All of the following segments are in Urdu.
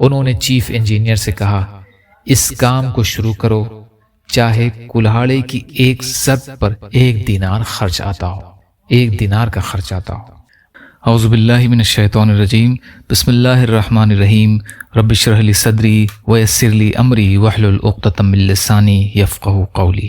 انہوں نے چیف انجینئر سے کہا، اس کام کو شروع کرو، چاہے کلہاڑے کی ایک ضرب پر 1 دینار خرچ آتا ہو، 1 دینار کا خرچ آتا ہو۔ اعوذ باللہ من الشیطان الرجیم، بسم اللہ الرحمن الرحیم، رب اشرح لی صدری ویسر لی امری واحلل عقدۃ من لسانی یفقہوا قولی۔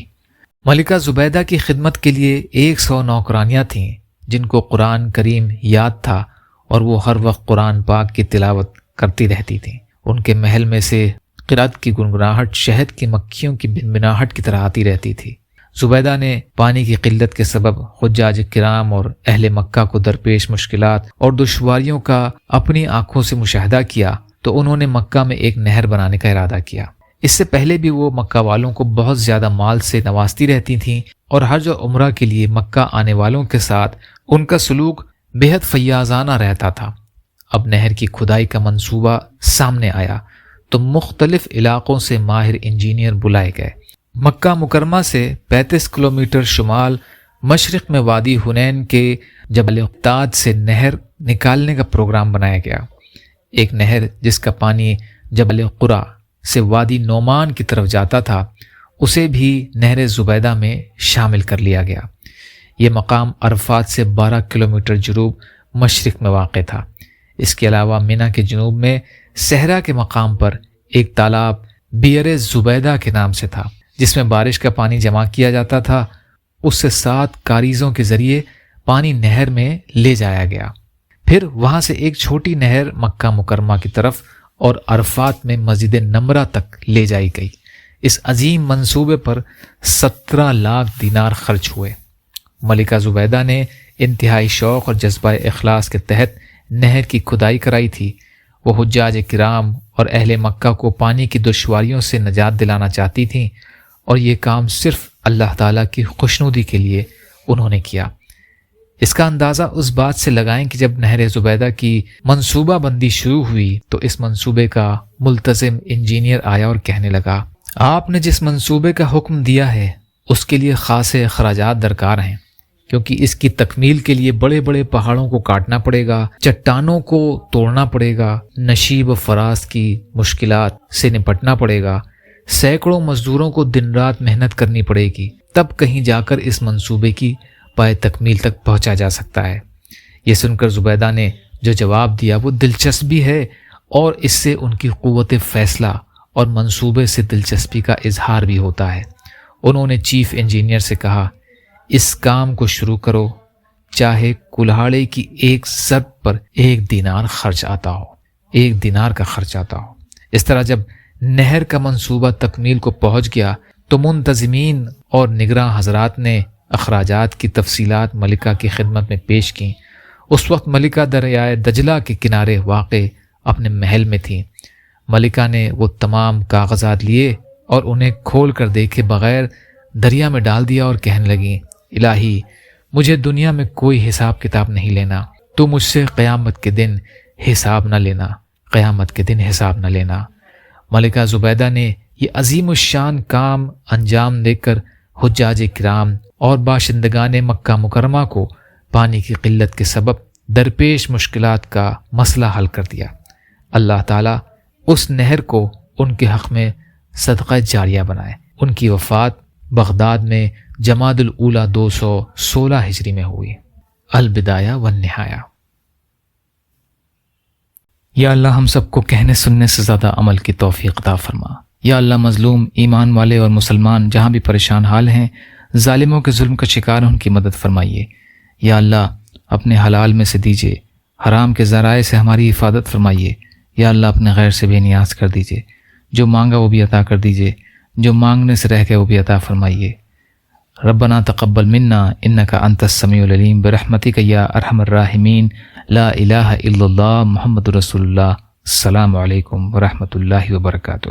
ملکہ زبیدہ کی خدمت کے لیے 100 نوکرانیاں تھیں جن کو قرآن کریم یاد تھا اور وہ ہر وقت قرآن پاک کی تلاوت کرتی رہتی تھیں۔ ان کے محل میں سے قرأت کی گنگناہٹ شہد کی مکھیوں کی بنبناہٹ کی طرح آتی رہتی تھی۔ زبیدہ نے پانی کی قلت کے سبب حجاج کرام اور اہل مکہ کو درپیش مشکلات اور دشواریوں کا اپنی آنکھوں سے مشاہدہ کیا تو انہوں نے مکہ میں ایک نہر بنانے کا ارادہ کیا۔ اس سے پہلے بھی وہ مکہ والوں کو بہت زیادہ مال سے نوازتی رہتی تھیں اور حج اور عمرہ کے لیے مکہ آنے والوں کے ساتھ ان کا سلوک بےحد فیاضانہ رہتا تھا۔ اب نہر کی کھدائی کا منصوبہ سامنے آیا تو مختلف علاقوں سے ماہر انجینئر بلائے گئے۔ مکہ مکرمہ سے 35 کلومیٹر شمال مشرق میں وادی حنین کے جبل اقتاد سے نہر نکالنے کا پروگرام بنایا گیا۔ ایک نہر جس کا پانی جبل قرا سے وادی نعمان کی طرف جاتا تھا، اسے بھی نہر زبیدہ میں شامل کر لیا گیا۔ یہ مقام عرفات سے 12 کلومیٹر جنوب مشرق میں واقع تھا۔ اس کے علاوہ مینا کے جنوب میں صحرا کے مقام پر ایک تالاب بئر زبیدہ کے نام سے تھا جس میں بارش کا پانی جمع کیا جاتا تھا۔ اس سے 7 کاریزوں کے ذریعے پانی نہر میں لے جایا گیا۔ پھر وہاں سے ایک چھوٹی نہر مکہ مکرمہ کی طرف اور عرفات میں مسجد نمرہ تک لے جائی گئی۔ اس عظیم منصوبے پر 17 لاکھ دینار خرچ ہوئے۔ ملکہ زبیدہ نے انتہائی شوق اور جذبہ اخلاص کے تحت نہر کی کھدائی کرائی تھی۔ وہ حجاج کرام اور اہل مکہ کو پانی کی دشواریوں سے نجات دلانا چاہتی تھیں، اور یہ کام صرف اللہ تعالیٰ کی خوشنودی کے لیے انہوں نے کیا۔ اس کا اندازہ اس بات سے لگائیں کہ جب نہر زبیدہ کی منصوبہ بندی شروع ہوئی تو اس منصوبے کا ملتزم انجینئر آیا اور کہنے لگا، آپ نے جس منصوبے کا حکم دیا ہے اس کے لیے خاصے اخراجات درکار ہیں، کیونکہ اس کی تکمیل کے لیے بڑے بڑے پہاڑوں کو کاٹنا پڑے گا، چٹانوں کو توڑنا پڑے گا، نشیب و فراز کی مشکلات سے نپٹنا پڑے گا، سینکڑوں مزدوروں کو دن رات محنت کرنی پڑے گی، تب کہیں جا کر اس منصوبے کی پائے تکمیل تک پہنچا جا سکتا ہے۔ یہ سن کر زبیدہ نے جو جواب دیا وہ دلچسپ بھی ہے، اور اس سے ان کی قوت فیصلہ اور منصوبے سے دلچسپی کا اظہار بھی ہوتا ہے۔ انہوں نے چیف انجینئر سے کہا، اس کام کو شروع کرو، چاہے کلہاڑے کی ایک ضرب پر 1 دینار خرچ آتا ہو، 1 دینار کا خرچ آتا ہو۔ اس طرح جب نہر کا منصوبہ تکمیل کو پہنچ گیا تو منتظمین اور نگراں حضرات نے اخراجات کی تفصیلات ملکہ کی خدمت میں پیش کیں۔ اس وقت ملکہ دریائے دجلہ کے کنارے واقع اپنے محل میں تھیں۔ ملکہ نے وہ تمام کاغذات لیے اور انہیں کھول کر دیکھے بغیر دریا میں ڈال دیا اور کہنے لگیں، الہی، مجھے دنیا میں کوئی حساب کتاب نہیں لینا، تو مجھ سے قیامت کے دن حساب نہ لینا، قیامت کے دن حساب نہ لینا۔ ملکہ زبیدہ نے یہ عظیم الشان کام انجام دے کر حجاج کرام اور باشندگان مکہ مکرمہ کو پانی کی قلت کے سبب درپیش مشکلات کا مسئلہ حل کر دیا۔ اللہ تعالیٰ اس نہر کو ان کے حق میں صدقہ جاریہ بنائے۔ ان کی وفات بغداد میں جمادی الاولیٰ 216 ہجری میں ہوئی۔ البدایہ والنہایہ۔ یا اللہ ہم سب کو کہنے سننے سے زیادہ عمل کی توفیق عطا فرما۔ یا اللہ مظلوم ایمان والے اور مسلمان جہاں بھی پریشان حال ہیں، ظالموں کے ظلم کا شکار ان کی مدد فرمائیے۔ یا اللہ اپنے حلال میں سے دیجیے، حرام کے ذرائع سے ہماری حفاظت فرمائیے۔ یا اللہ اپنے غیر سے بے نیاز کر دیجیے، جو مانگا وہ بھی عطا کر دیجیے، جو مانگنے سے رہ گئے وہ بھی عطا فرمائیے۔ ربنا تقبل منا انک انت السمیع العلیم برحمتک یا ارحم الراحمین۔ لا الہ الا اللہ محمد رسول اللہ۔ السلام علیکم ورحمۃ اللہ وبرکاتہ۔